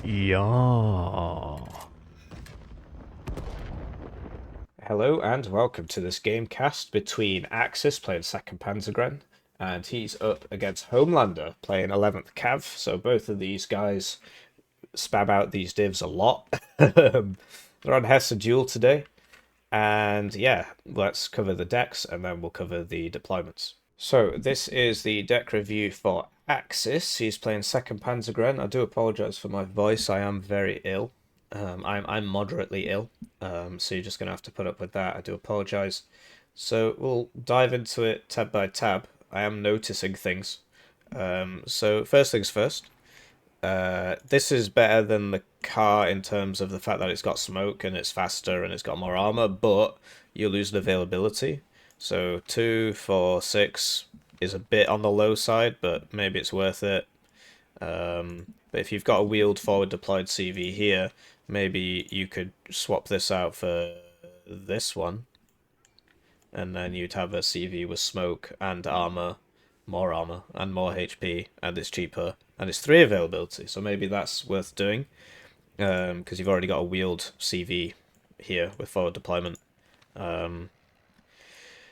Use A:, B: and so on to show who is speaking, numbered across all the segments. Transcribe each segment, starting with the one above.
A: Yeah.
B: Hello and welcome to this game cast between Axis playing 2nd Panzergren and he's up against Homelander playing 11th Cav. So both of these guys spam out these divs a lot. They're on Hesse Duel today. And yeah, let's cover the decks and then we'll cover the deployments. So this is the deck review for Axis. He's playing 2nd Panzergren. I do apologise for my voice. I am very ill. I'm moderately ill, so you're just going to have to put up with that. I do apologise. So we'll dive into it tab by tab. I am noticing things. So first things first. This is better than the car in terms of the fact that it's got smoke and it's faster and it's got more armor, but you lose the availability. So 2, 4, 6 is a bit on the low side, but maybe it's worth it. But if you've got a wheeled forward deployed CV here, maybe you could swap this out for this one. And then you'd have a CV with smoke and armor, and more HP, and it's cheaper, and it's 3 availability, so maybe that's worth doing. Because you've already got a wheeled CV here with forward deployment.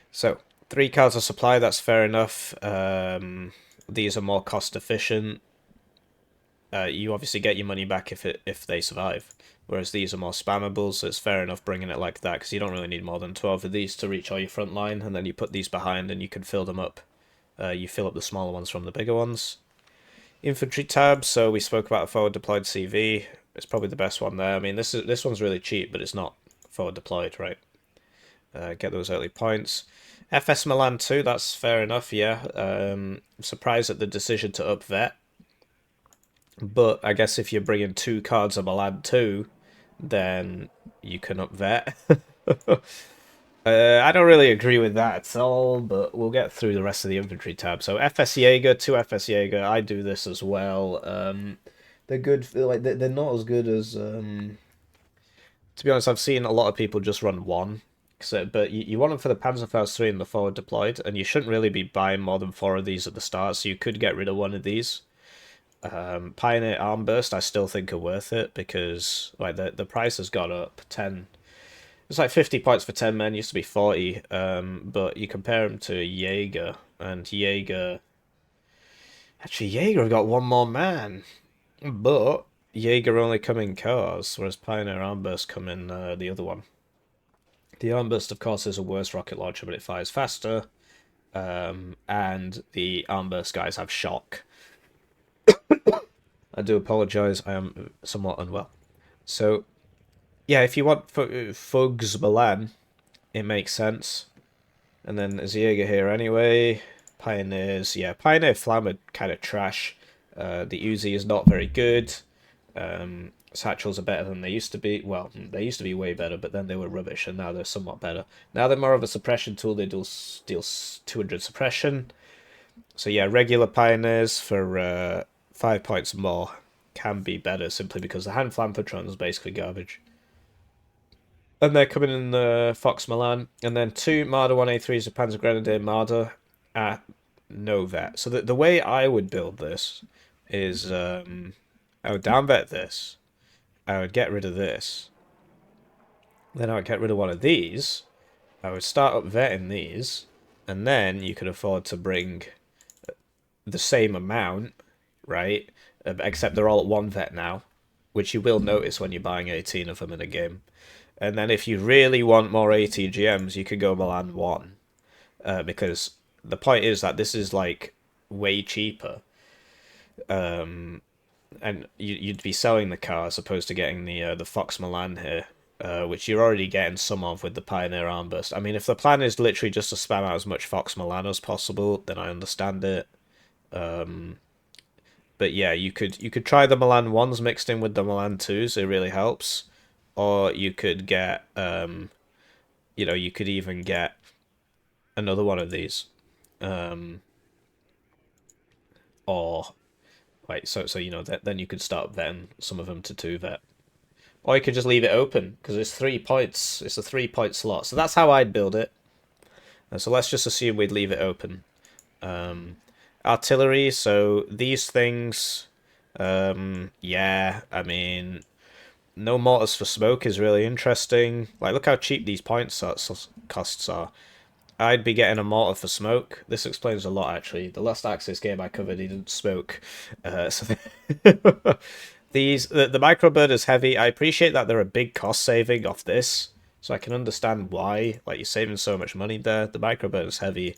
B: So 3 cards of supply, that's fair enough. These are more cost efficient. You obviously get your money back if they survive, whereas these are more spammable, so it's fair enough bringing it like that, because you don't really need more than 12 of these to reach all your front line, and then you put these behind and you can fill them up. You fill up the smaller ones from the bigger ones. Infantry tab, so we spoke about a forward deployed CV. It's probably the best one there. I mean, this one's really cheap, but it's not forward deployed, right? Get those early points. FS Milan 2, that's fair enough, yeah. I'm surprised at the decision to up vet. But I guess if you're bringing 2 cards of Milan 2, then you can up vet. I don't really agree with that at all, but we'll get through the rest of the infantry tab. So FS Jaeger, 2 FS Jaeger, I do this as well. They're good, like they're not as good as. To be honest, I've seen a lot of people just run 1. So, but you want them for the Panzerfaust 3 and the forward deployed, and you shouldn't really be buying more than 4 of these at the start, so you could get rid of 1 of these. Pioneer Armburst I still think are worth it, because like the price has gone up 10. It's like 50 points for 10 men, used to be 40, but you compare them to Jaeger, and Jaeger... Actually, Jaeger have got 1 more man, but Jaeger only come in cars, whereas Pioneer Armburst come in the other one. The Armburst, of course, is a worse rocket launcher, but it fires faster, and the Armburst guys have shock. I do apologise, I am somewhat unwell. So, yeah, if you want Fugs Milan, it makes sense. And then there's Jaeger here anyway. Pioneers, yeah, Pioneer Flam are kind of trash. The Uzi is not very good. Satchels are better than they used to be. Well, they used to be way better, but then they were rubbish, and now they're somewhat better. Now they're more of a suppression tool. They deal 200 suppression. So yeah, regular Pioneers for 5 points more can be better, simply because the hand flam patron is basically garbage. And they're coming in the Fox Milan. And then 2 Marder 1A3s of Panzergrenadier Marder at no vet. So the way I would build this is I would down vet this. I would get rid of this. Then I would get rid of 1 of these. I would start up vetting these. And then you could afford to bring the same amount, right? Except they're all at 1 vet now, which you will notice when you're buying 18 of them in a game. And then if you really want more ATGMs, you could go Milan 1. Because the point is that this is like way cheaper. And you'd be selling the car as opposed to getting the Fox Milan here. Which you're already getting some of with the Pioneer Armburst. I mean, if the plan is literally just to spam out as much Fox Milan as possible, then I understand it. But yeah, you could try the Milan 1s mixed in with the Milan 2s, it really helps. Or you could get, you could even get another one of these. Or, wait, so then you could start vetting some of them to 2 vet. Or you could just leave it open, because it's 3 points. It's a 3-point slot. So that's how I'd build it. So let's just assume we'd leave it open. Artillery, so these things Yeah, I mean, no mortars for smoke is really interesting. Like, look how cheap these costs are. I'd be getting a mortar for smoke. This explains a lot, actually. The last Axis game I covered, he didn't smoke. So the microbird is heavy. I appreciate that they're a big cost saving off this, so I can understand why. Like, you're saving so much money there. The microbird is heavy.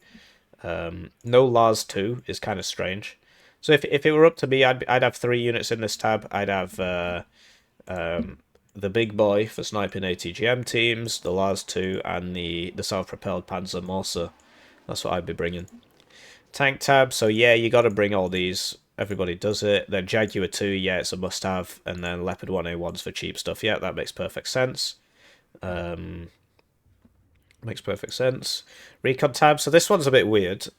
B: No Lars 2 is kind of strange. So if it were up to me, I'd have 3 units in this tab. I'd have the big boy for sniping ATGM teams, the Lars 2, and the self-propelled Panzer Morser. That's what I'd be bringing. Tank tab, so yeah, you got to bring all these. Everybody does it. Then Jaguar 2, yeah, it's a must-have. And then Leopard 1A1s for cheap stuff. Yeah, that makes perfect sense. Makes perfect sense. Recon tab, so this one's a bit weird.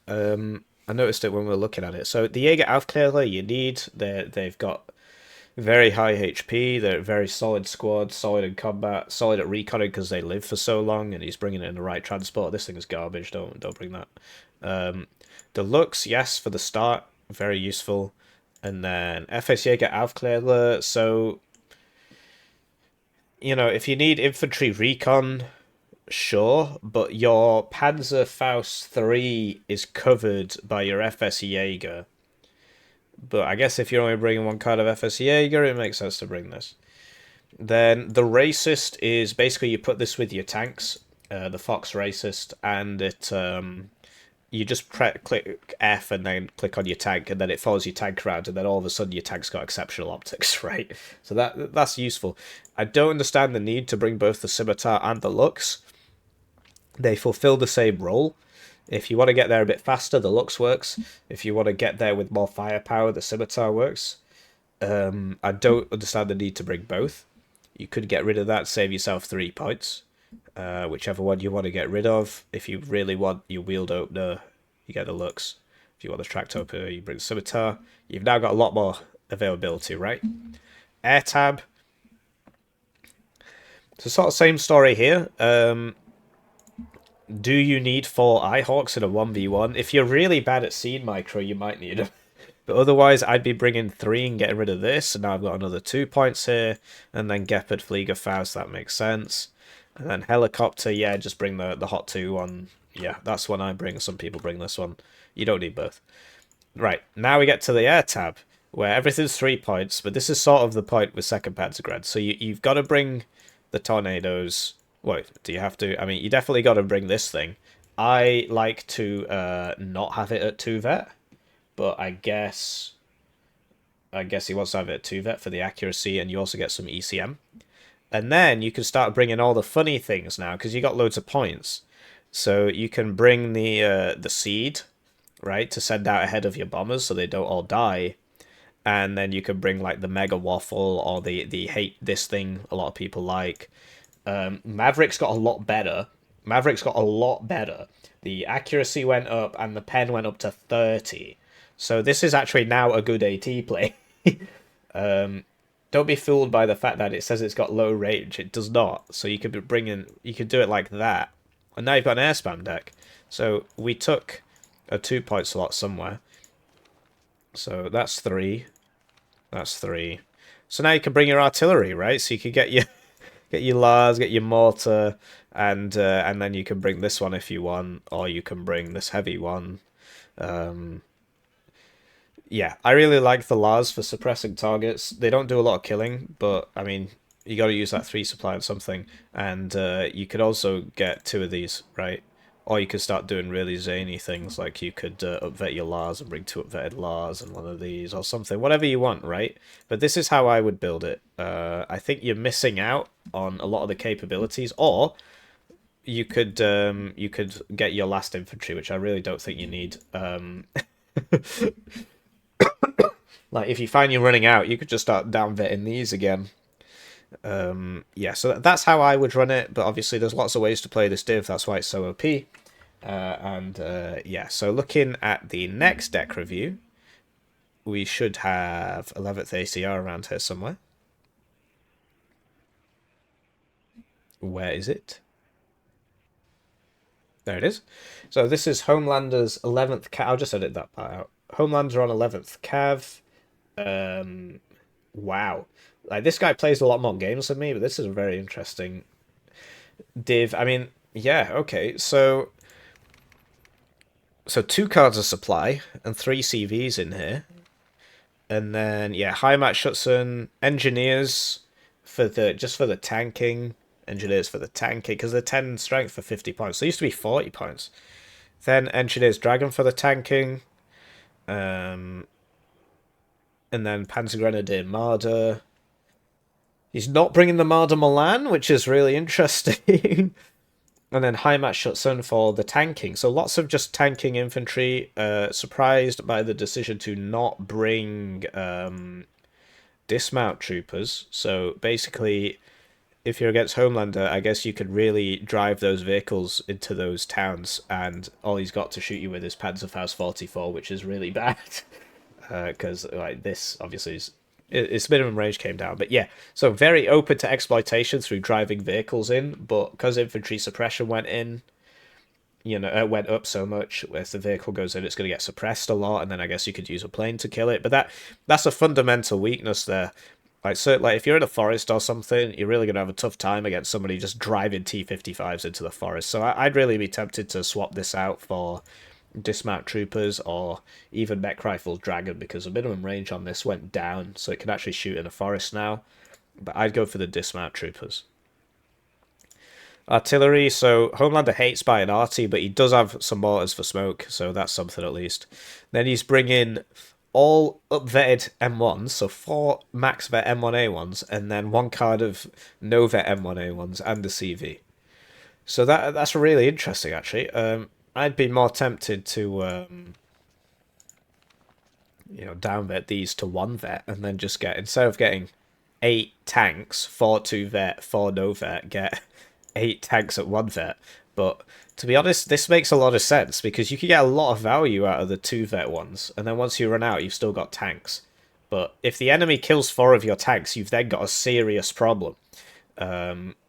B: I noticed it when we were looking at it. So the Jäger Aufklärer you need, they've got very high HP. They're a very solid squad, solid in combat, solid at reconning because they live for so long, and he's bringing it in the right transport. This thing is garbage. Don't bring that. Deluxe, yes, for the start, very useful. And then FS Jäger Aufklärer. So, you know, if you need infantry recon, sure, but your Panzerfaust 3 is covered by your FS Jäger. But I guess if you're only bringing one card of FS Jäger, it makes sense to bring this. Then the Racist is basically you put this with your tanks, the Fox Racist, and it you just click F and then click on your tank, and then it follows your tank around, and then all of a sudden your tank's got exceptional optics, right? So that's useful. I don't understand the need to bring both the Scimitar and the Lux. They fulfill the same role. If you want to get there a bit faster, the Lux works. If you want to get there with more firepower, the Scimitar works. I don't understand the need to bring both. You could get rid of that, save yourself 3 points. Whichever one you want to get rid of. If you really want your wheeled opener, you get the Lux. If you want the tracked opener, you bring the Scimitar. You've now got a lot more availability, right? Air tab. So sort of same story here. Do you need 4 Eyehawks in a 1v1? If you're really bad at Scene Micro, you might need them. But otherwise, I'd be bringing 3 and getting rid of this. And now I've got another 2 points here. And then Gepard, Flieger, Faust, that makes sense. And then Helicopter, yeah, just bring the Hot 2 one. Yeah, that's one I bring. Some people bring this one. You don't need both. Right, now we get to the Air tab, where everything's 3 points. But this is sort of the point with 2nd Panzergrenadier. So you've got to bring the Tornadoes. Wait, do you have to? I mean, you definitely got to bring this thing. I like to not have it at 2 vet, but I guess he wants to have it at 2 vet for the accuracy, and you also get some ECM. And then you can start bringing all the funny things now, because you got loads of points. So you can bring the Seed, right, to send out ahead of your bombers so they don't all die. And then you can bring like the Mega Waffle or the Hate This thing a lot of people like. Maverick's got a lot better. The accuracy went up and the pen went up to 30. So this is actually now a good AT play. Don't be fooled by the fact that it says it's got low range. It does not. So you could do it like that. And now you've got an air spam deck. So we took a 2-point slot somewhere. So that's 3. That's 3. So now you can bring your artillery, right? So you could get your Lars, get your mortar, and then you can bring this one if you want, or you can bring this heavy one. Yeah, I really like the Lars for suppressing targets. They don't do a lot of killing, but I mean, you got to use that 3 supply on something, and you could also get 2 of these, right? Or you could start doing really zany things, like you could upvet your Lars and bring 2 upvetted Lars and one of these or something, whatever you want, right? But this is how I would build it. I think you're missing out on a lot of the capabilities, or you could get your last infantry, which I really don't think you need. Like if you find you're running out, you could just start downvetting these again. Yeah, so that's how I would run it, but obviously there's lots of ways to play this div, that's why it's so OP. Yeah, so looking at the next deck review, we should have 11th ACR around here somewhere. Where is it? There it is. So this is Homelander's 11th Cav. I'll just edit that part out. Homelander on 11th Cav. Wow. Like, this guy plays a lot more games than me, but this is a very interesting div. I mean, yeah, okay. So 2 cards of supply and 3 CVs in here. And then, yeah, Heimat Schutzen, engineers for the tanking. Engineers for the tanking, because they're 10 strength for 50 points. They used to be 40 points. Then engineers dragon for the tanking. And then Panzergrenadier Marder. He's not bringing the Marder Milan, which is really interesting. And then Heimat Schutzen for the tanking. So lots of just tanking infantry. Surprised by the decision to not bring dismount troopers. So basically, if you're against Homelander, I guess you could really drive those vehicles into those towns, and all he's got to shoot you with is Panzerfaust 44, which is really bad. Because like this, obviously, its minimum range came down. But yeah, so very open to exploitation through driving vehicles in, but because infantry suppression went in, it went up so much. If the vehicle goes in, it's going to get suppressed a lot, and then I guess you could use a plane to kill it. But that's a fundamental weakness there. Like, so, like, if you're in a forest or something, you're really going to have a tough time against somebody just driving T-55s into the forest. So I'd really be tempted to swap this out for dismount troopers or even mech rifles dragon, because the minimum range on this went down, so it can actually shoot in a forest now. But I'd go for the dismount troopers. Artillery, so Homelander hates buying arty, but he does have some mortars for smoke, so that's something at least. Then he's bringing all up-vetted M1s, so 4 max vet M1A1s, and then 1 card of no-vet M1A1s and the CV. So that's really interesting, actually. I'd be more tempted to, down-vet these to 1 vet, and then just instead of getting 8 tanks, 4 2-vet, 4 no-vet, get 8 tanks at 1 vet. But to be honest, this makes a lot of sense, because you can get a lot of value out of the 2-vet ones, and then once you run out, you've still got tanks. But if the enemy kills 4 of your tanks, you've then got a serious problem.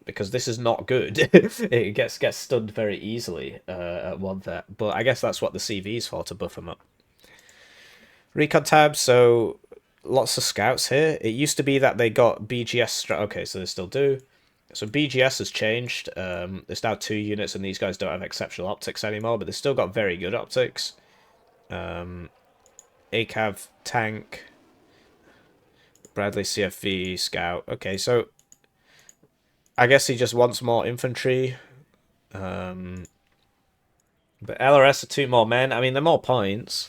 B: Because this is not good. It gets stunned very easily at 1 vet. But I guess that's what the CV is for, to buff them up. Recon tab, so lots of scouts here. It used to be that they got BGS... Okay, so they still do. So BGS has changed. There's now 2 units, and these guys don't have exceptional optics anymore, but they've still got very good optics. ACAV tank, Bradley CFV scout. Okay, so I guess he just wants more infantry. But LRS are 2 more men. I mean, they're more points.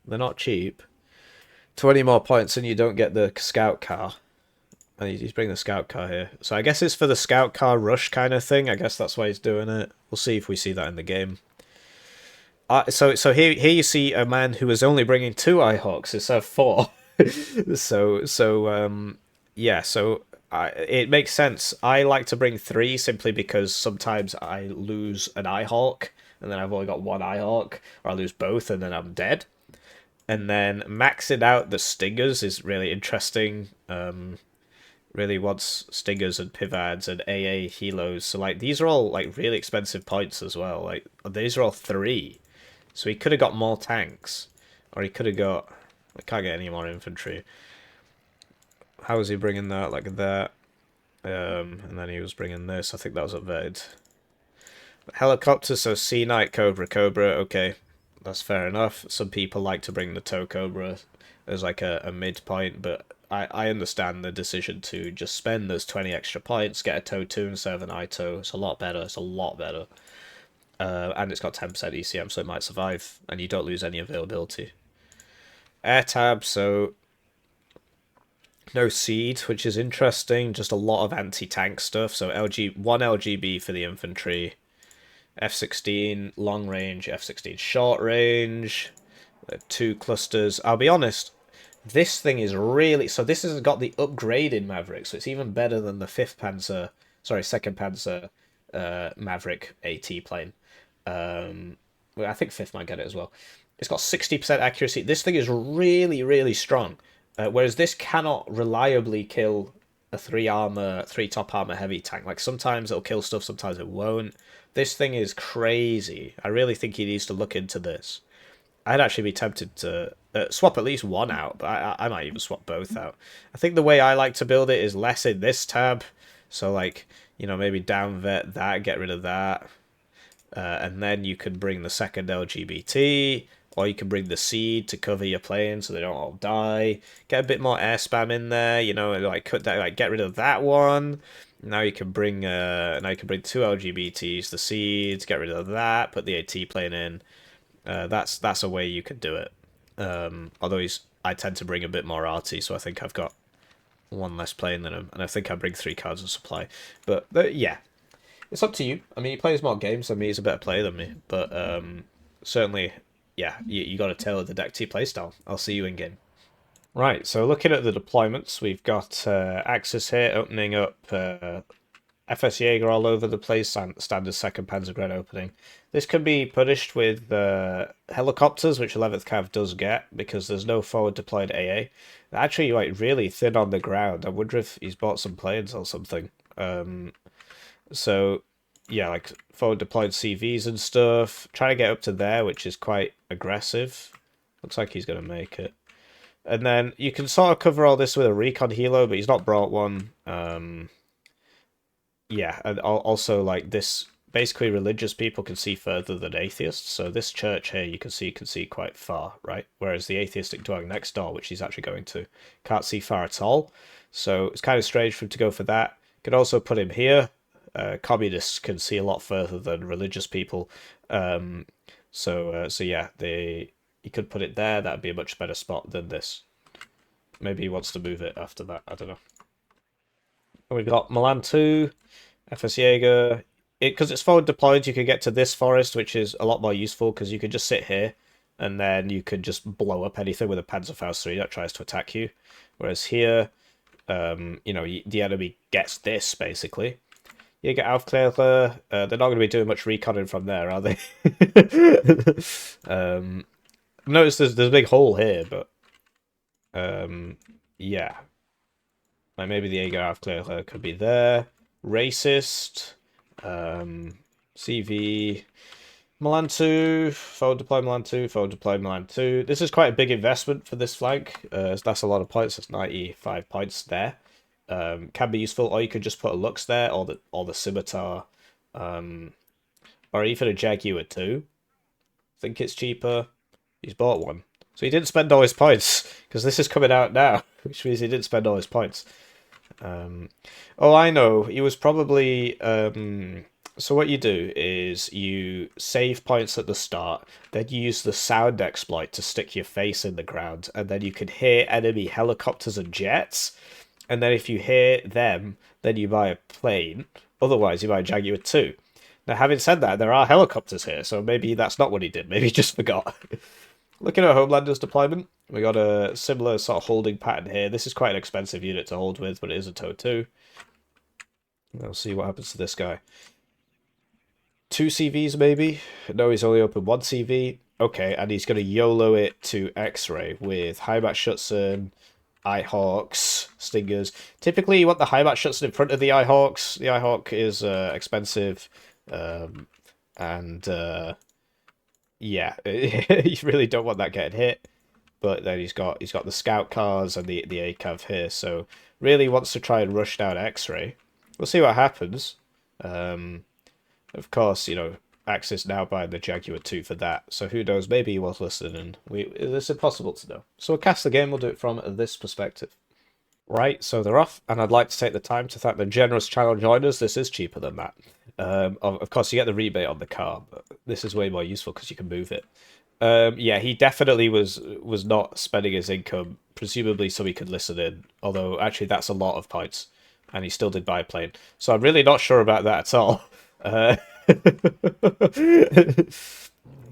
B: They're not cheap. 20 more points, and you don't get the scout car. And he's bringing the scout car here. So I guess it's for the scout car rush kind of thing. I guess that's why he's doing it. We'll see if we see that in the game. So here you see a man who is only bringing 2 Ihawks instead of 4. Yeah, so it makes sense. I like to bring 3 simply because sometimes I lose an Ihawk, and then I've only got 1 Ihawk, or I lose both, and then I'm dead. And then maxing out the Stingers is really interesting. Really wants Stingers and Pivads and AA Helos. So, like, these are all, like, really expensive points as well. Like, these are all 3. So he could have got more tanks. Or he could have got... I can't get any more infantry. How was he bringing that? Like that. And then he was bringing this. I think that was updated. Helicopters, so Sea Knight, Cobra, Cobra. Okay, that's fair enough. Some people like to bring the Tow Cobra as like a midpoint, but I understand the decision to just spend those 20 extra points, get a Tow 2 instead of an ITOW. It's a lot better. It's a lot better. And it's got 10% ECM, so it might survive, and you don't lose any availability. Air tab, so no seed, which is interesting. Just a lot of anti-tank stuff. So one LGB for the infantry, F-16 long range, F-16 short range, 2 clusters. I'll be honest, this thing is really... So this has got the upgraded Maverick, so it's even better than the 2nd Panzer Maverick AT plane. I think 5th might get it as well. It's got 60% accuracy. This thing is really, really strong. Whereas this cannot reliably kill a 3 top armor heavy tank. Like, sometimes it'll kill stuff, sometimes it won't. This thing is crazy. I really think he needs to look into this. I'd actually be tempted to swap at least one out, but I might even swap both out. I think the way I like to build it is less in this tab. So, like, you know, maybe down vet that, get rid of that. And then you can bring the second LGBT, or you can bring the seed to cover your plane so they don't all die. Get a bit more air spam in there, you know, like cut that, like get rid of that one. Now you can bring two LGBTs, the seeds, get rid of that, put the AT plane in. That's a way you can do it. Although I tend to bring a bit more arty, so I think I've got one less plane than him, and I think I bring 3 cards of supply. But yeah, it's up to you. I mean, he plays more games than me. He's a better player than me. But certainly, yeah, you got to tailor the deck to your playstyle. I'll see you in game. Right, so looking at the deployments, we've got Axis here opening up FS Jaeger all over the place, standard second Panzergrenadier opening. This can be punished with helicopters, which 11th Cav does get, because there's no forward deployed AA. They're actually, like, really thin on the ground. I wonder if he's bought some planes or something. So, yeah, like, forward deployed CVs and stuff. Trying to get up to there, which is quite aggressive. Looks like he's going to make it. And then you can sort of cover all this with a recon helo, but he's not brought one. Yeah, and also, like, this, basically religious people can see further than atheists. So this church here, you can see quite far, right? Whereas the atheistic dwelling next door, which he's actually going to, can't see far at all. So it's kind of strange for him to go for that. Could also put him here. Communists can see a lot further than religious people. So yeah, he could put it there. That'd be a much better spot than this. Maybe he wants to move it after that. I don't know. And we've got Milan 2, FS Jaeger. Because it's forward deployed, you can get to this forest, which is a lot more useful because you can just sit here and then you could just blow up anything with a Panzerfaust 3 that tries to attack you. Whereas here, you know, the enemy gets this, basically. You get Aufklärer. They're not going to be doing much reconning from there, are they? Notice there's a big hole here, but yeah. Like maybe the Jaeger Aufklärer could be there. Racist. CV. Milan 2. Forward deploy Milan 2. Forward deploy Milan 2. This is quite a big investment for this flank. That's a lot of points. That's 95 points there. Can be useful, or you could just put a Lux there, or the Scimitar, or even a Jaguar too. I think it's cheaper. He's bought one, so he didn't spend all his points because this is coming out now, which means he didn't spend all his points. Oh, I know. He was probably so what you do is you save points at the start, then you use the sound exploit to stick your face in the ground, and then you can hear enemy helicopters and jets. And then if you hear them, then you buy a plane. Otherwise, you buy a Jaguar 2. Now, having said that, there are helicopters here, so maybe that's not what he did. Maybe he just forgot. Looking at Homelander's deployment, we got a similar sort of holding pattern here. This is quite an expensive unit to hold with, but it is a TOW 2. We'll see what happens to this guy. 2 CVs, maybe? No, he's only opened 1 CV. Okay, and he's going to YOLO it to X-Ray with Heimat Schutzen, Eyehawks, Stingers. Typically, you want the Heimat Schutzen in front of the Eyehawks. The Eyehawk is expensive, and yeah, you really don't want that getting hit. But then he's got the scout cars and the ACAV here, so really wants to try and rush down X-Ray. We'll see what happens. Of course, you know, Axis now buying the Jaguar 2 for that, so who knows, maybe he was listening. It's impossible to know. So we'll cast the game, we'll do it from this perspective. Right, so they're off, and I'd like to take the time to thank the generous channel joiners. This is cheaper than that. Of course, you get the rebate on the car, but this is way more useful because you can move it. Yeah, he definitely was not spending his income, presumably so he could listen in, although actually that's a lot of points, and he still did buy a plane. So I'm really not sure about that at all.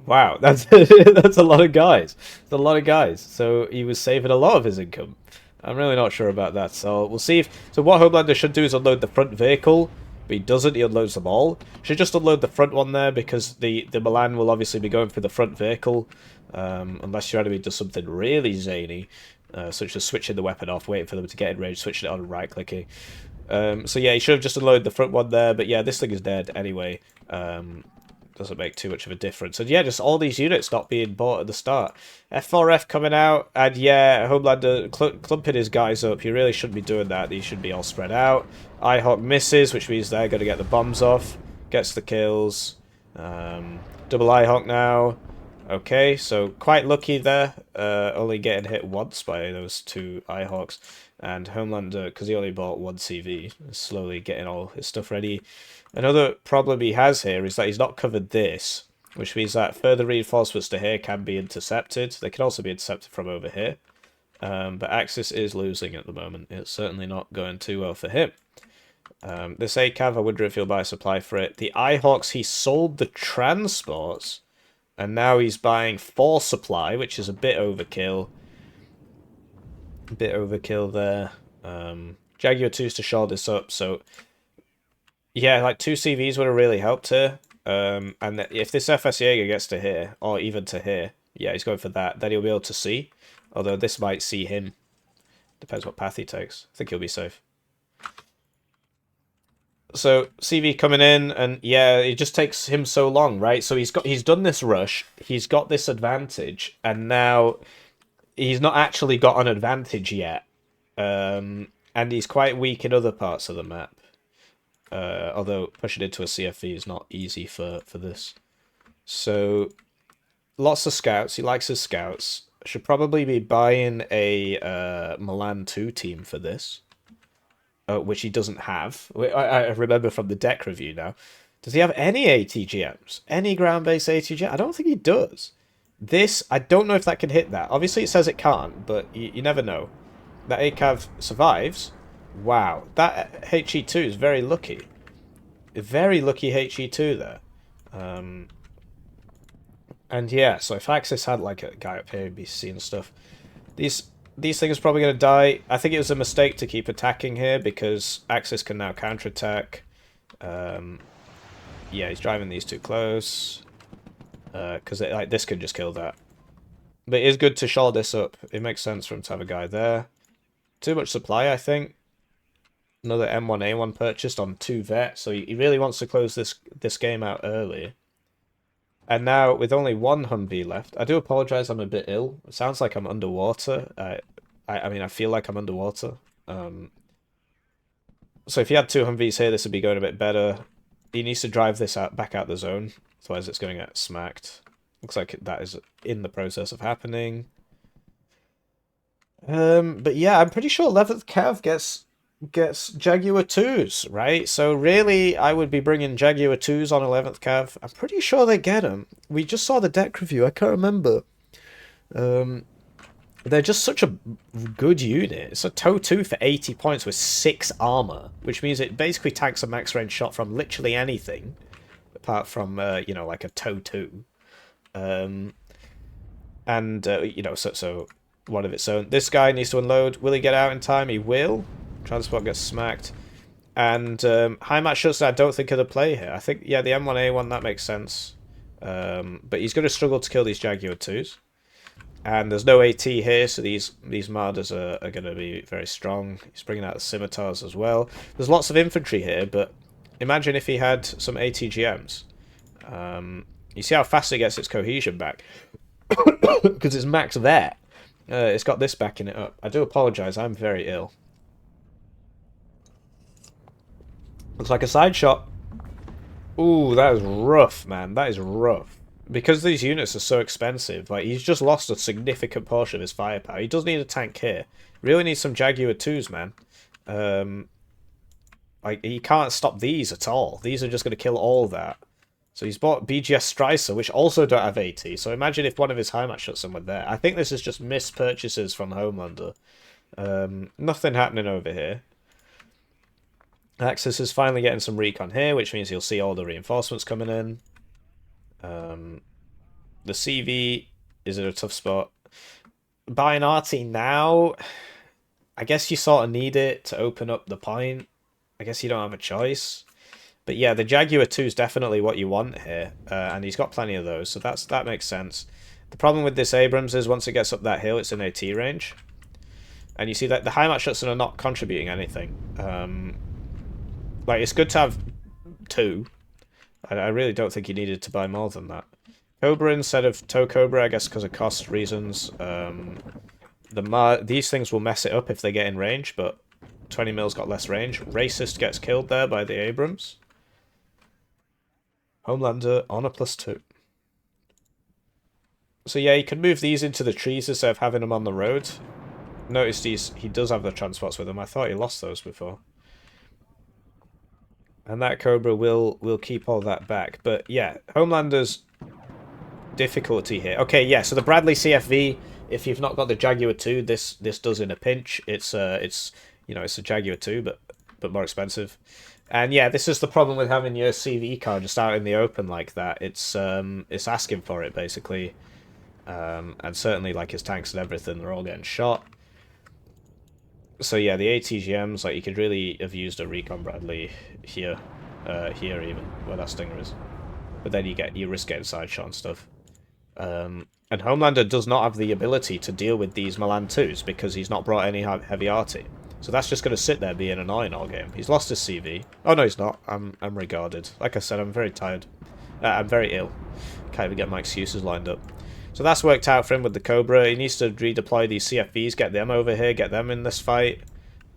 B: Wow, that's that's a lot of guys. That's a lot of guys. So he was saving a lot of his income. I'm really not sure about that. So we'll see if. So what Homelander should do is unload the front vehicle, but he doesn't. He unloads them all. Should just unload the front one there because the Milan will obviously be going for the front vehicle, unless your enemy does something really zany, such as switching the weapon off, waiting for them to get in range, switching it on, and right clicking. So yeah, he should have just unloaded the front one there, but yeah, this thing is dead anyway. doesn't make too much of a difference. And yeah, just all these units not being bought at the start. F4F coming out, and yeah, Homelander clumping his guys up. You really shouldn't be doing that. These should be all spread out. Ihawk misses, which means they're going to get the bombs off. Gets the kills. Double Ihawk now. Okay, so quite lucky there. Only getting hit once by those two Ihawks. And Homelander, because he only bought one CV, is slowly getting all his stuff ready. Another problem he has here is that he's not covered this, which means that further reinforcements to here can be intercepted. They can also be intercepted from over here. But Axis is losing at the moment. It's certainly not going too well for him. This ACAV, I wonder if he'll buy supply for it. The Ihawks, he sold the transports, and now he's buying 4 supply, which is a bit overkill. A bit overkill there. Jaguar 2s to shore this up, so yeah, like 2 CVs would have really helped here. And if this FS Jaeger gets to here, or even to here, yeah, he's going for that, then he'll be able to see. Although this might see him. Depends what path he takes. I think he'll be safe. So CV coming in, and yeah, it just takes him so long, right? So he's done this rush, he's got this advantage, and now he's not actually got an advantage yet. And he's quite weak in other parts of the map. Although pushing into a CFV is not easy for this. So lots of scouts. He likes his scouts. Should probably be buying a Milan 2 team for this. Which he doesn't have. I remember from the deck review now. Does he have any ATGMs? Any ground-based ATGM? I don't think he does. This, I don't know if that can hit that. Obviously it says it can't, but you never know. That ACAV survives. Wow. That HE2 is very lucky. A very lucky HE2 there. And yeah, so if Axis had like a guy up here, he'd be seeing stuff. These things are probably going to die. I think it was a mistake to keep attacking here because Axis can now counterattack. Yeah, he's driving these too close. Because like this could just kill that. But it is good to shore this up. It makes sense for him to have a guy there. Too much supply, I think. Another M1A1 purchased on 2 vet, so he really wants to close this game out early. And now, with only 1 Humvee left, I do apologise, I'm a bit ill. It sounds like I'm underwater. I mean, I feel like I'm underwater. So if he had 2 Humvees here, this would be going a bit better. He needs to drive this back out the zone, otherwise it's going to get smacked. Looks like that is in the process of happening. But yeah, I'm pretty sure 11th Cav gets Jaguar 2s, right? So really, I would be bringing Jaguar 2s on 11th Cav. I'm pretty sure they get them. We just saw the deck review. I can't remember. They're just such a good unit. It's a TOW 2 for 80 points with 6 armor, which means it basically tanks a max range shot from literally anything, apart from, you know, like a TOW 2. You know, so one of its own. This guy needs to unload. Will he get out in time? He will. Transport gets smacked. And high match shots, I don't think are the play here. I think, yeah, the M1A1, that makes sense. But he's going to struggle to kill these Jaguar 2s. And there's no AT here, so these Marders are going to be very strong. He's bringing out the Scimitars as well. There's lots of infantry here, but imagine if he had some ATGMs. You see how fast it gets its cohesion back? Because it's max there. It's got this backing it up. I do apologise, I'm very ill. Looks like a side shot. Ooh, that is rough, man. That is rough. Because these units are so expensive, like, he's just lost a significant portion of his firepower. He does need a tank here. Really needs some Jaguar 2s, man. Like, he can't stop these at all. These are just going to kill all that. So he's bought BGS Strycer, which also don't have AT. So imagine if one of his high match shots were there. I think this is just missed purchases from Homelander. Nothing happening over here. Axis is finally getting some recon here, which means you'll see all the reinforcements coming in. The CV is in a tough spot. Buying RT now, I guess you sort of need it to open up the point. I guess you don't have a choice. But yeah, the Jaguar 2 is definitely what you want here. And he's got plenty of those, so that makes sense. The problem with this Abrams is once it gets up that hill, it's in AT range. And you see that the high match shots are not contributing anything. Like, it's good to have 2. I really don't think he needed to buy more than that. Cobra instead of Tow Cobra, I guess because of cost reasons. These things will mess it up if they get in range, but 20 mil's got less range. Racist gets killed there by the Abrams. Homelander on a +2. So yeah, you can move these into the trees instead of having them on the road. Notice he does have the transports with him. I thought he lost those before. And that Cobra will keep all that back. But yeah, Homelander's difficulty here. Okay, yeah, so the Bradley CFV, if you've not got the Jaguar 2, this does in a pinch. It's you know, it's a Jaguar 2, but more expensive. And yeah, this is the problem with having your CV car just out in the open like that. It's asking for it basically. And certainly like his tanks and everything, they're all getting shot. So yeah, the ATGMs, like you could really have used a Recon Bradley here, here even, where that Stinger is. But then you risk getting side shot and stuff. And Homelander does not have the ability to deal with these Milan 2s because he's not brought any heavy arty. So that's just going to sit there being annoying all game. He's lost his CV. Oh no, he's not. I'm regarded. Like I said, I'm very tired. I'm very ill. Can't even get my excuses lined up. So that's worked out for him with the Cobra. He needs to redeploy these CFVs, get them over here, get them in this fight.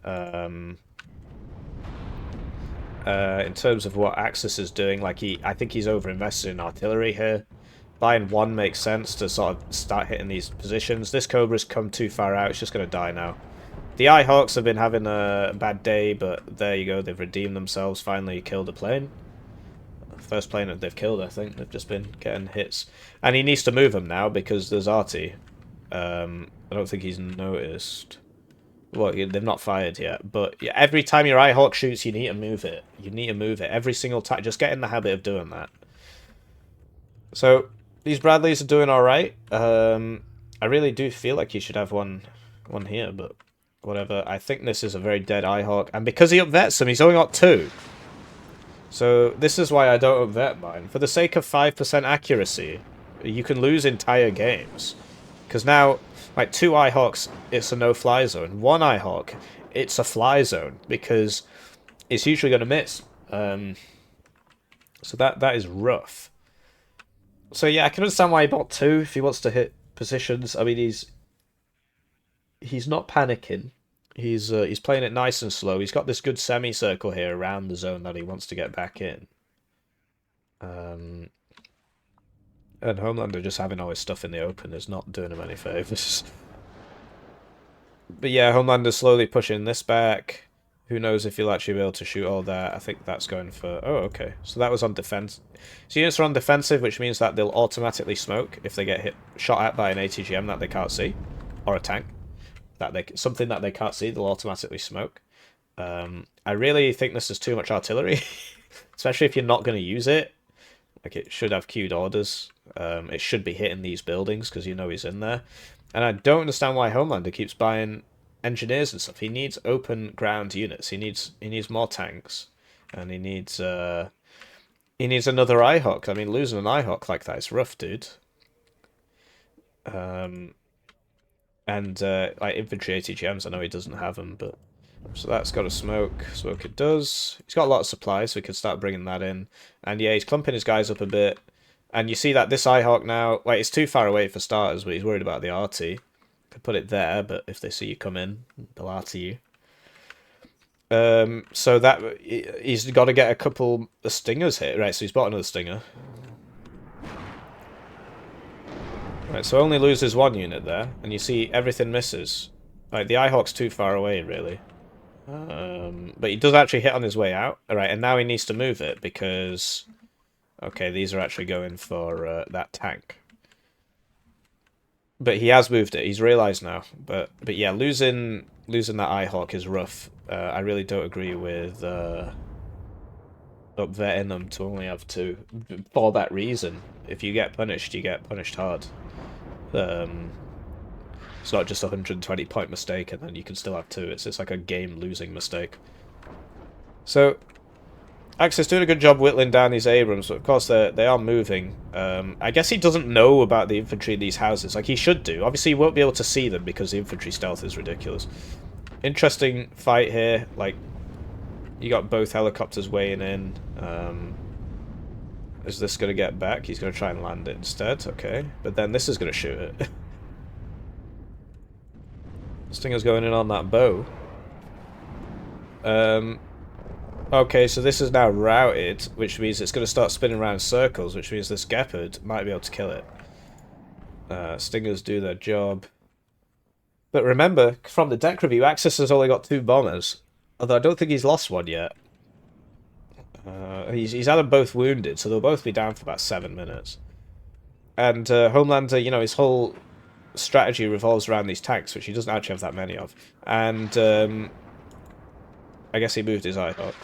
B: In terms of what Axis is doing, like I think he's overinvested in artillery here. Buying one makes sense to sort of start hitting these positions. This Cobra's come too far out. It's just going to die now. The Ihawks have been having a bad day, but there you go. They've redeemed themselves. Finally killed a plane. First plane that they've killed, I think. They've just been getting hits. And he needs to move them now because there's arty. I don't think he's noticed. Well, they've not fired yet. But every time your Ihawk shoots, you need to move it. You need to move it. Every single time. Just get in the habit of doing that. So, these Bradleys are doing alright. I really do feel like he should have one here, but whatever. I think this is a very dead Ihawk. And because he upvets them, he's only got 2. So this is why I don't upvet mine. For the sake of 5% accuracy, you can lose entire games. Because now, like 2 Ihawks, it's a no-fly zone. 1 Ihawk, it's a fly zone. Because it's usually going to miss. So that is rough. So yeah, I can understand why he bought 2 if he wants to hit positions. I mean, he's not panicking. He's playing it nice and slow. He's got this good semicircle here around the zone that he wants to get back in. And Homelander just having all his stuff in the open is not doing him any favours. But yeah, Homelander's slowly pushing this back. Who knows if he'll actually be able to shoot all that. I think that's going for... Oh, okay. So that was on defense. So units are on defensive, which means that they'll automatically smoke if they get shot at by an ATGM that they can't see. Or a tank. Something that they can't see, they'll automatically smoke. I really think this is too much artillery. Especially if you're not going to use it. Like, it should have queued orders. It should be hitting these buildings, because you know he's in there. And I don't understand why Homelander keeps buying engineers and stuff. He needs open ground units. He needs more tanks. And he needs another Ihawk. I mean, losing an Ihawk like that is rough, dude. And like infantry ATGMs, I know he doesn't have them, but so that's got a smoke. Smoke it does. He's got a lot of supplies, so we can start bringing that in. And yeah, he's clumping his guys up a bit. And you see that this Ihawk now, like, it's too far away for starters, but he's worried about the RT. Could put it there, but if they see you come in, they'll RT you. So that he's got to get a couple of stingers hit, right? So he's bought another stinger. Right, so only loses 1 unit there, and you see everything misses. Like, the Ihawk's too far away, really. But he does actually hit on his way out. Alright, and now he needs to move it, because... Okay, these are actually going for that tank. But he has moved it, he's realised now. But yeah, losing that Ihawk is rough. I really don't agree with upvetting them to only have 2. For that reason. If you get punished, you get punished hard. It's not just a 120-point mistake and then you can still have 2. It's like a game-losing mistake. So, Axis doing a good job whittling down these Abrams, but of course they are moving. I guess he doesn't know about the infantry in these houses, like he should do. Obviously he won't be able to see them because the infantry stealth is ridiculous. Interesting fight here, like, you got both helicopters weighing in. Is this going to get back? He's going to try and land it instead. Okay. But then this is going to shoot it. Stinger's going in on that bow. Okay, so this is now routed, which means it's going to start spinning around in circles, which means this Gepard might be able to kill it. Stingers do their job. But remember, from the deck review, Axis has only got 2 bombers. Although I don't think he's lost one yet. He's had them both wounded, so they'll both be down for about 7 minutes. And Homelander, you know, his whole strategy revolves around these tanks, which he doesn't actually have that many of. And I guess he moved his eye up.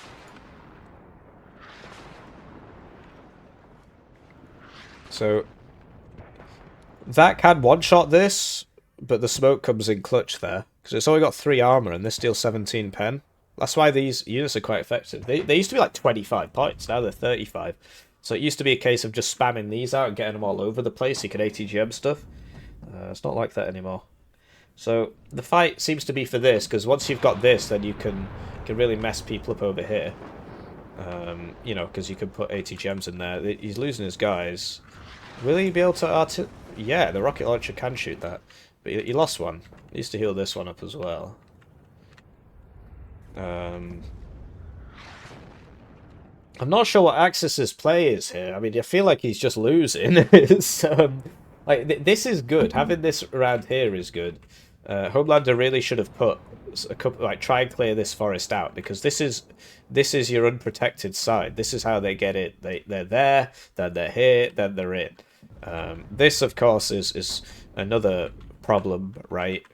B: So that can one-shot this, but the smoke comes in clutch there. Because it's only got 3 armor, and this deals 17 pen. That's why these units are quite effective. They used to be like 25 points, now they're 35. So it used to be a case of just spamming these out and getting them all over the place. You could ATGM stuff. It's not like that anymore. So the fight seems to be for this, because once you've got this, then you can really mess people up over here. You know, because you can put ATGMs in there. He's losing his guys. Will he be able to yeah, the rocket launcher can shoot that. But he lost one. He needs to heal this one up as well. I'm not sure what Axis's play is here. I mean, I feel like he's just losing. Like, this is good. Having this around here is good. Homelander really should have put a couple, like, try and clear this forest out, because this is your unprotected side. This is how they get it. They're there, then they're here, then they're in. This, of course, is another problem, right?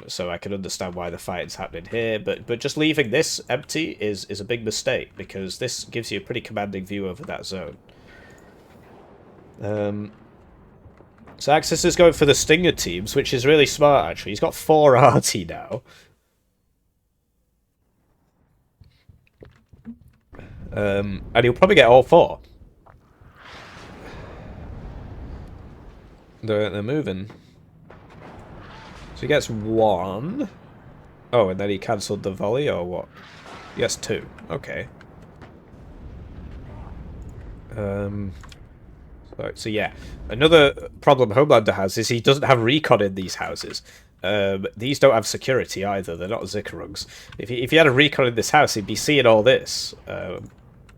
B: So I can understand why the fight is happening here, but just leaving this empty is a big mistake, because this gives you a pretty commanding view over that zone. So Axis is going for the Stinger teams, which is really smart, actually. He's got 4 arty now. And he'll probably get all 4. They're moving. So he gets 1. Oh, and then he cancelled the volley, or what? He gets 2. Okay. So yeah, another problem Homelander has is he doesn't have recon in these houses. These don't have security either. They're not Zikarugs. If he had a recon in this house, he'd be seeing all this.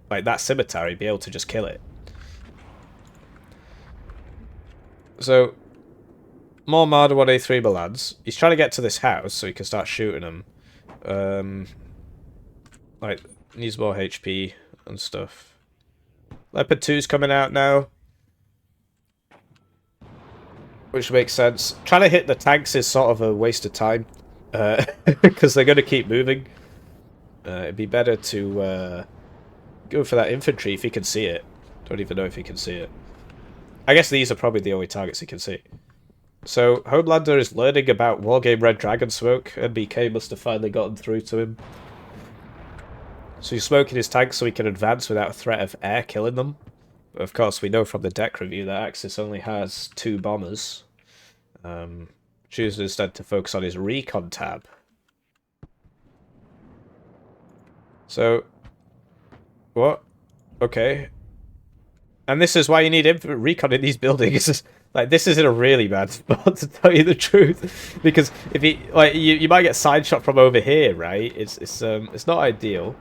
B: Like that scimitar, he'd be able to just kill it. So, more Marder 1A3 Milans. He's trying to get to this house so he can start shooting them. Like, needs more HP and stuff. Leopard 2's coming out now, which makes sense. Trying to hit the tanks is sort of a waste of time, because they're going to keep moving. It'd be better to go for that infantry if he can see it. Don't even know if he can see it. I guess these are probably the only targets he can see. So, Homelander is learning about Wargame Red Dragon Smoke, and BK must have finally gotten through to him. So he's smoking his tanks so he can advance without a threat of air killing them. But of course, we know from the deck review that Axis only has 2 bombers. Chooses instead to focus on his recon tab. So, what? Okay. And this is why you need recon in these buildings. Like, this is in a really bad spot, to tell you the truth, because if he, like, you might get side shot from over here, right? It's not ideal.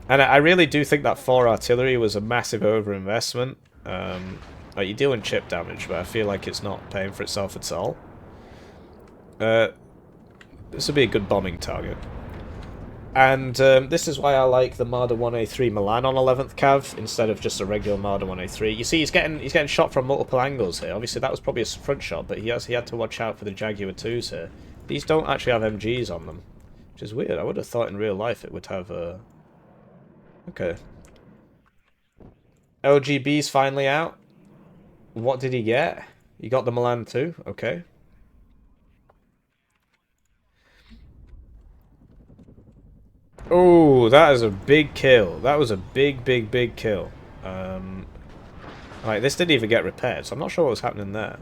B: And I really do think that 4 artillery was a massive overinvestment. Like, you're dealing chip damage, but I feel like it's not paying for itself at all. This would be a good bombing target. And this is why I like the Marder 1A3 Milan on 11th Cav instead of just a regular Marder 1A3. You see, he's getting shot from multiple angles here. Obviously, that was probably a front shot, but he had to watch out for the Jaguar 2s here. These don't actually have MGs on them, which is weird. I would have thought in real life it would have a... Okay. LGB's finally out. What did he get? He got the Milan too. Okay. Oh, that is a big kill. That was a big kill. Like, this didn't even get repaired, so I'm not sure what was happening there.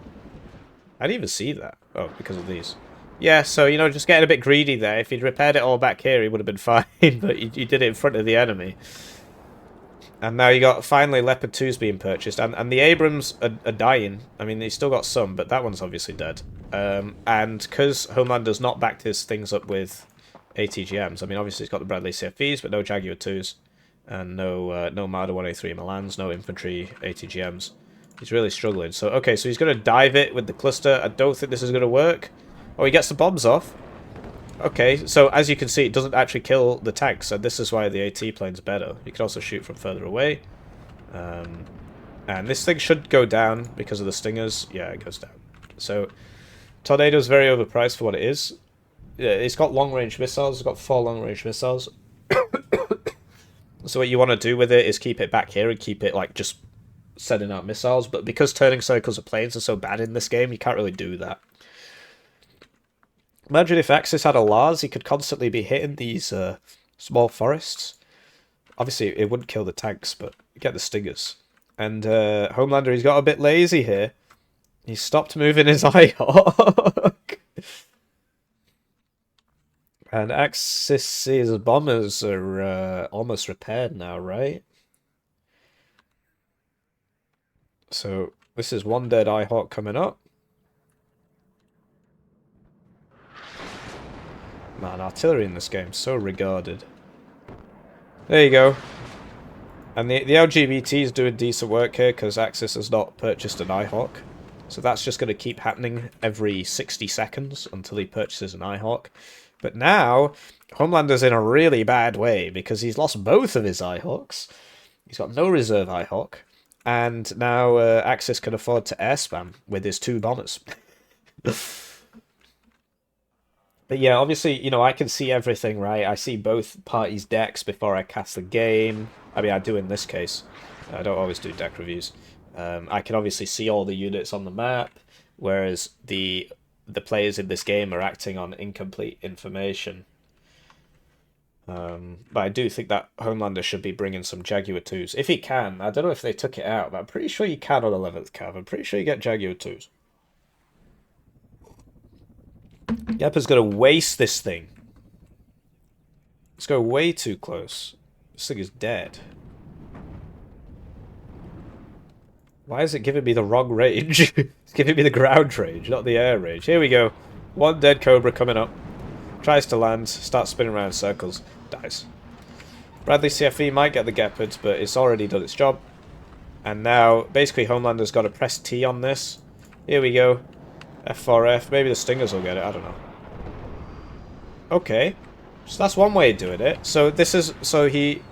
B: I didn't even see that. Oh, because of these. Yeah, so, you know, just getting a bit greedy there. If he'd repaired it all back here, he would have been fine, but he did it in front of the enemy. And now you got finally Leopard 2s being purchased, and the Abrams are dying. I mean, he's still got some, but that one's obviously dead. And because Homelander's not backed his things up with ATGMs, I mean, obviously he's got the Bradley CFVs, but no Jaguar 2s, and no Marder 183 Milans, no infantry ATGMs. He's really struggling. So, okay, so he's going to dive it with the cluster. I don't think this is going to work. Oh, he gets the bombs off. Okay, so as you can see, it doesn't actually kill the tanks, and this is why the AT plane's better. You can also shoot from further away. And this thing should go down because of the stingers. Yeah, it goes down. So, Tornado's very overpriced for what it is. Yeah, it's got long-range missiles. It's got 4 long-range missiles. So what you want to do with it is keep it back here and keep it, like, just sending out missiles. But because turning circles of planes are so bad in this game, you can't really do that. Imagine if Axis had a Lars, he could constantly be hitting these small forests. Obviously, it wouldn't kill the tanks, but you get the stingers. And Homelander, he's got a bit lazy here. He stopped moving his Eyehawk. And Axis's bombers are almost repaired now, right? So, this is one dead Eyehawk coming up. Man, artillery in this game is so regarded. There you go. And the LGBT is doing decent work here because Axis has not purchased an Eyehawk. So that's just going to keep happening every 60 seconds until he purchases an Eyehawk. But now, Homelander's in a really bad way because he's lost both of his Eyehawks. He's got no reserve Eyehawk. And now Axis can afford to air spam with his 2 bombers. But yeah, obviously, you know, I can see everything, right? I see both parties' decks before I cast the game. I mean, I do in this case. I don't always do deck reviews. I can obviously see all the units on the map, whereas the players in this game are acting on incomplete information. But I do think that Homelander should be bringing some Jaguar 2s. If he can. I don't know if they took it out, but I'm pretty sure you can on 11th Cav. I'm pretty sure you get Jaguar 2s. Yepper's going to waste this thing. Let's go way too close. This thing is dead. Why is it giving me the wrong range? It's giving me the ground range, not the air range. Here we go. One dead Cobra coming up. Tries to land, starts spinning around in circles, dies. Bradley CFE might get the Gepards, but it's already done its job. And now, basically, Homelander's got to press T on this. Here we go. F4F. Maybe the Stingers will get it. I don't know. Okay. So that's one way of doing it. So this is... So he...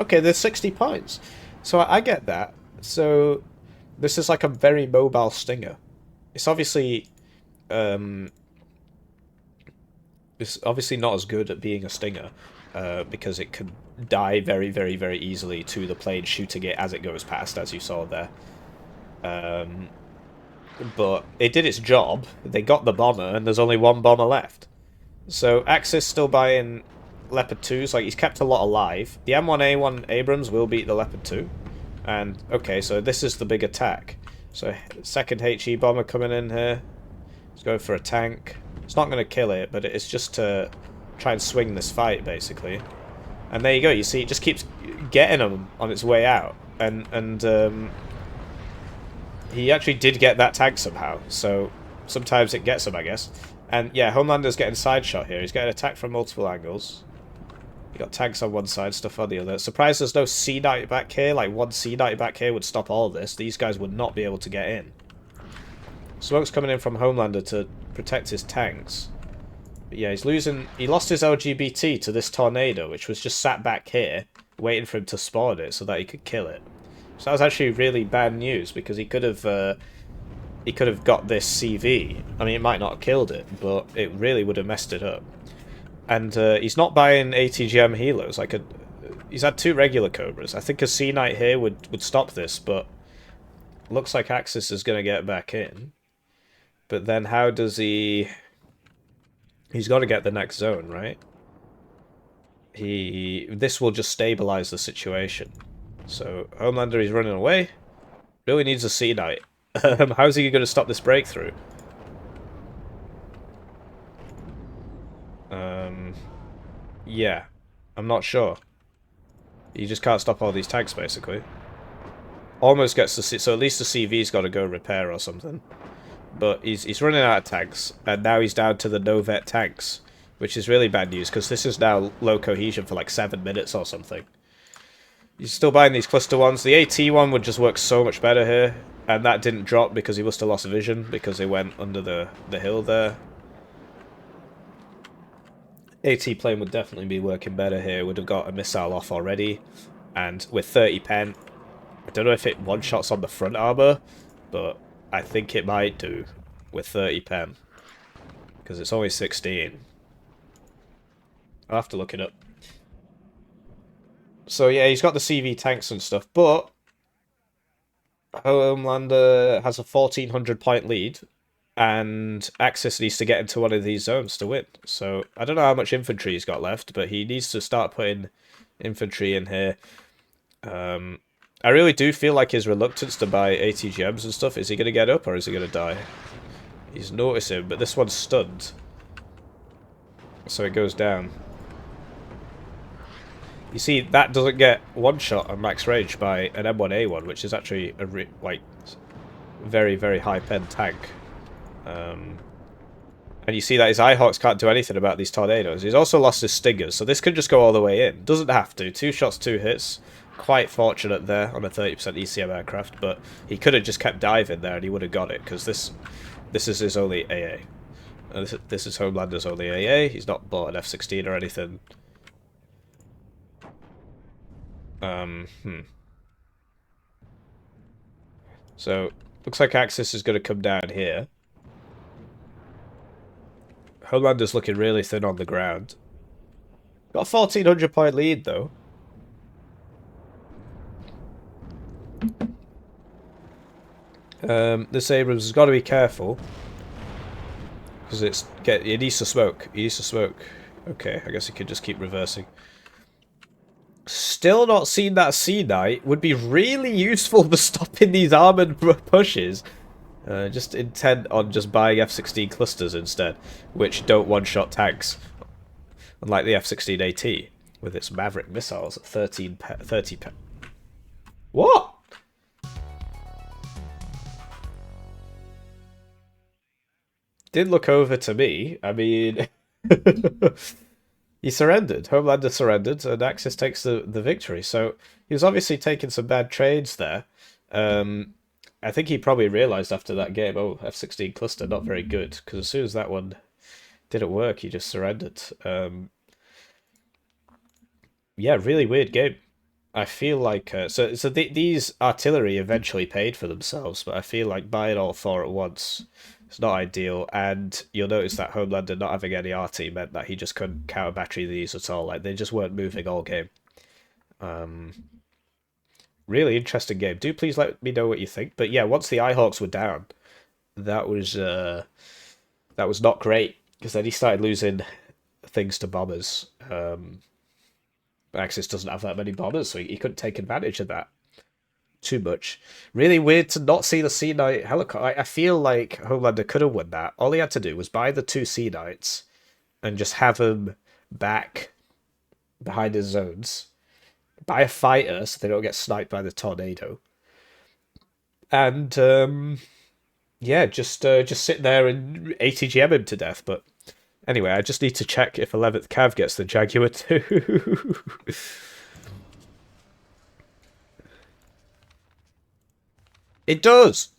B: Okay, there's 60 points. So I get that. So this is like a very mobile Stinger. It's obviously... it's obviously not as good at being a Stinger. Because it could die very, very, very easily to the plane shooting it as it goes past, as you saw there. But it did its job. They got the bomber, and there's only one bomber left. So Axis still buying Leopard 2s. Like, he's kept a lot alive. The M1A1 Abrams will beat the Leopard 2. And, okay, so this is the big attack. So, second HE bomber coming in here. It's going for a tank. It's not going to kill it, but it's just to try and swing this fight, basically. And there you go. You see, it just keeps getting them on its way out. And he actually did get that tank somehow, so sometimes it gets him, I guess. And yeah, Homelander's getting side shot here. He's getting attacked from multiple angles. You got tanks on one side, stuff on the other. Surprised there's no C-90 back here. Like, one C-90 back here would stop all of this. These guys would not be able to get in. Smoke's coming in from Homelander to protect his tanks. But yeah, he's losing... He lost his LGBT to this tornado, which was just sat back here, waiting for him to spawn it so that he could kill it. So that was actually really bad news, because he could have got this CV. I mean, it might not have killed it, but it really would have messed it up. And he's not buying ATGM healers. He's had 2 regular Cobras. I think a C-Knight here would stop this, but looks like Axis is going to get back in. But then how does he... He's got to get the next zone, right? This will just stabilize the situation. So, Homelander, he's running away. Really needs a C-Knight. How's he going to stop this breakthrough? Yeah. I'm not sure. You just can't stop all these tanks, basically. Almost gets the... So at least the CV's got to go repair or something. But he's running out of tanks, and now he's down to the no-vet tanks, which is really bad news, because this is now low cohesion for like 7 minutes or something. He's still buying these cluster ones. The AT one would just work so much better here, and that didn't drop because he must have lost vision, because they went under the hill there. AT plane would definitely be working better here, would have got a missile off already, and with 30 pen, I don't know if it one-shots on the front armor, but I think it might do with 30 pen, because it's only 16. I'll have to look it up. So yeah, he's got the CV tanks and stuff, but Homelander has a 1,400 point lead, and Axis needs to get into one of these zones to win. So I don't know how much infantry he's got left, but he needs to start putting infantry in here. I really do feel like his reluctance to buy ATGMs and stuff, is he going to get up or is he going to die? He's noticing, but this one's stunned. So it goes down. You see, that doesn't get one shot on max range by an M1A1, which is actually a very, very high pen tank. And you see that his Ihawks can't do anything about these tornadoes. He's also lost his Stingers, so this could just go all the way in. Doesn't have to. 2 shots, 2 hits. Quite fortunate there on a 30% ECM aircraft, but he could have just kept diving there and he would have got it, because this is his only AA. This is Homelander's only AA. He's not bought an F-16 or anything. So, looks like Axis is going to come down here. Homelander's looking really thin on the ground. Got a 1,400 point lead, though. This Abrams has got to be careful. Because it needs to smoke. He needs to smoke. Okay, I guess he could just keep reversing. Still not seen that Sea Knight. Would be really useful for stopping these armoured pushes. Just intent on just buying F-16 clusters instead, which don't one-shot tanks. Unlike the F-16 AT, with its Maverick missiles at 30 pen. What? Did look over to me. I mean... He surrendered. Homelander surrendered, and Axis takes the victory. So he was obviously taking some bad trades there. I think he probably realised after that game, oh, F-16 cluster, not very good. Because as soon as that one didn't work, he just surrendered. Yeah, really weird game. I feel like... these artillery eventually paid for themselves, but I feel like buying all 4 at once... It's not ideal, and you'll notice that Homelander not having any RT meant that he just couldn't counter battery these at all. Like, they just weren't moving all game. Really interesting game. Do please let me know what you think. But yeah, once the Ihawks were down, that was not great, because then he started losing things to bombers. Axis doesn't have that many bombers, so he couldn't take advantage of that too much. Really weird to not see the Sea Knight helicopter. I feel like Homelander could have won that. All he had to do was buy the 2 Sea Knights and just have them back behind his zones. Buy a fighter so they don't get sniped by the tornado. And yeah, just sit there and ATGM him to death. But anyway, I just need to check if 11th Cav gets the Jaguar too. It does!